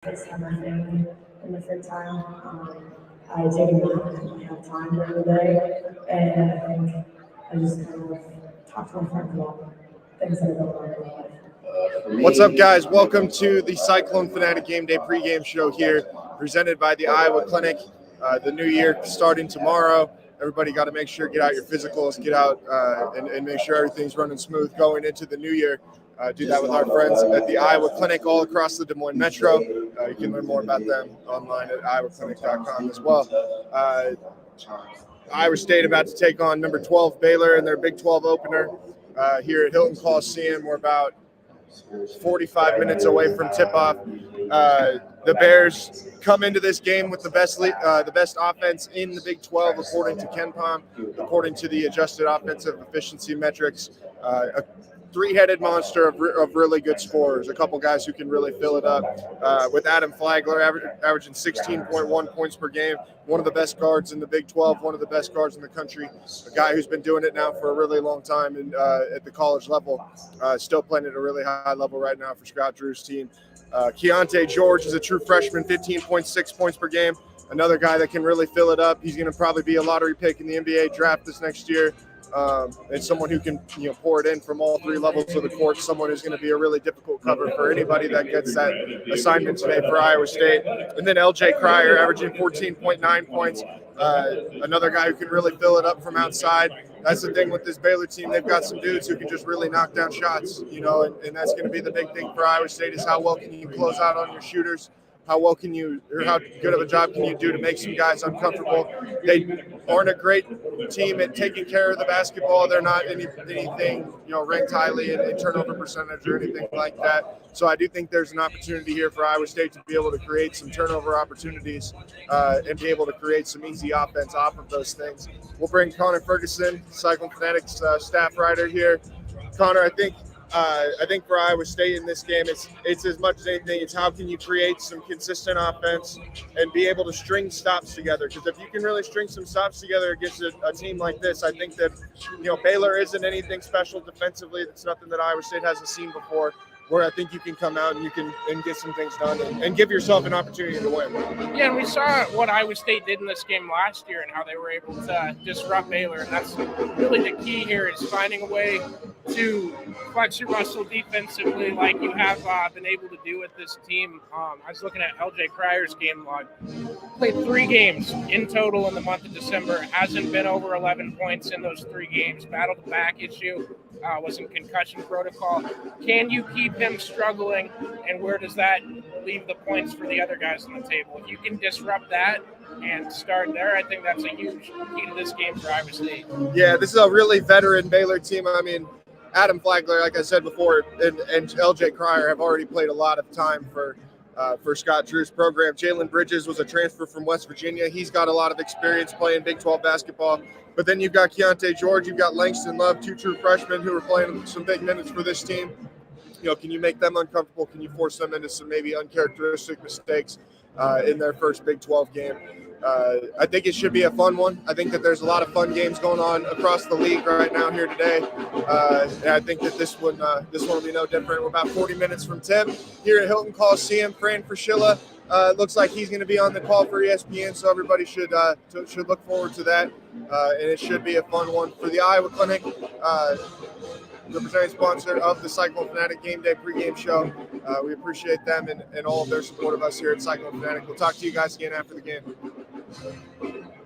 FaceTime my family in the free time. I take a nap when I have time during the day, and I think I just kind of talk to my friends about things that are going on in my life. What's up, guys? Welcome to the Cyclone Fanatic Game Day pregame show here, presented by the Iowa Clinic. The new year starting tomorrow. Everybody got to make sure get out your physicals, get out and make sure everything's running smooth going into the new year. Do that with our friends at the Iowa Clinic all across the Des Moines Metro. You can learn more about them online at iowaclinic.com as well. Iowa State about to take on number 12 Baylor in their Big 12 opener here at Hilton Coliseum. We're about 45 minutes away from tip-off. The Bears come into this game with the best offense in the Big 12, according to KenPom, according to the adjusted offensive efficiency metrics. A three-headed monster of really good scorers, a couple guys who can really fill it up. With Adam Flagler averaging 16.1 points per game, one of the best guards in the Big 12, one of the best guards in the country, a guy who's been doing it now for a really long time and at the college level, still playing at a really high level right now for Scott Drew's team. Keontae George is a true freshman, 15.6 points per game, another guy that can really fill it up. He's going to probably be a lottery pick in the NBA draft this next year. And someone who can pour it in from all three levels of the court, someone who's going to be a really difficult cover for anybody that gets that assignment today for Iowa State. And then LJ Cryer averaging 14.9 points, another guy who can really fill it up from outside. That's the thing with this Baylor team. They've got some dudes who can just really knock down shots, and that's going to be the big thing for Iowa State is how well can you close out on your shooters. How good of a job can you do to make some guys uncomfortable? They aren't a great team at taking care of the basketball. They're not anything, ranked highly in turnover percentage or anything like that. So I do think there's an opportunity here for Iowa State to be able to create some turnover opportunities and be able to create some easy offense off of those things. We'll bring Connor Ferguson, Cyclone Fanatics staff writer here. Connor, I think for Iowa State in this game, it's as much as anything, it's how can you create some consistent offense and be able to string stops together. Because if you can really string some stops together against a team like this, I think that Baylor isn't anything special defensively. It's nothing that Iowa State hasn't seen before. Where I think you can come out and you can get some things done and give yourself an opportunity to win. Yeah, and we saw what Iowa State did in this game last year and how they were able to disrupt Baylor. And that's really the key here is finding a way to flex your muscle defensively like you have been able to do with this team. I was looking at LJ Cryer's game log. Played 3 games in total in the month of December. Hasn't been over 11 points in those 3 games. Battled the back issue. Was in concussion protocol. Can you keep him struggling, and where does that leave the points for the other guys on the table? If you can disrupt that and start there, I think that's a huge key to this game for Iowa State. Yeah, this is a really veteran Baylor team. I mean, Adam Flagler, like I said before, and LJ Cryer have already played a lot of time for Scott Drew's program. Jalen Bridges was a transfer from West Virginia. He's got a lot of experience playing Big 12 basketball. But then you've got Keontae George, you've got Langston Love, 2 true freshmen who are playing some big minutes for this team. Can you make them uncomfortable? Can you force them into some maybe uncharacteristic mistakes in their first Big 12 game? I think it should be a fun one. I think that there's a lot of fun games going on across the league right now here today. And I think that this one will be no different. We're about 40 minutes from tip here at Hilton Coliseum. Fran Fraschilla looks like he's going to be on the call for ESPN, so everybody should look forward to that. And it should be a fun one for the Iowa Clinic, the presenting sponsor of the Cyclone Fanatic Game Day pregame show. We appreciate them and all of their support of us here at Cyclone Fanatic. We'll talk to you guys again after the game.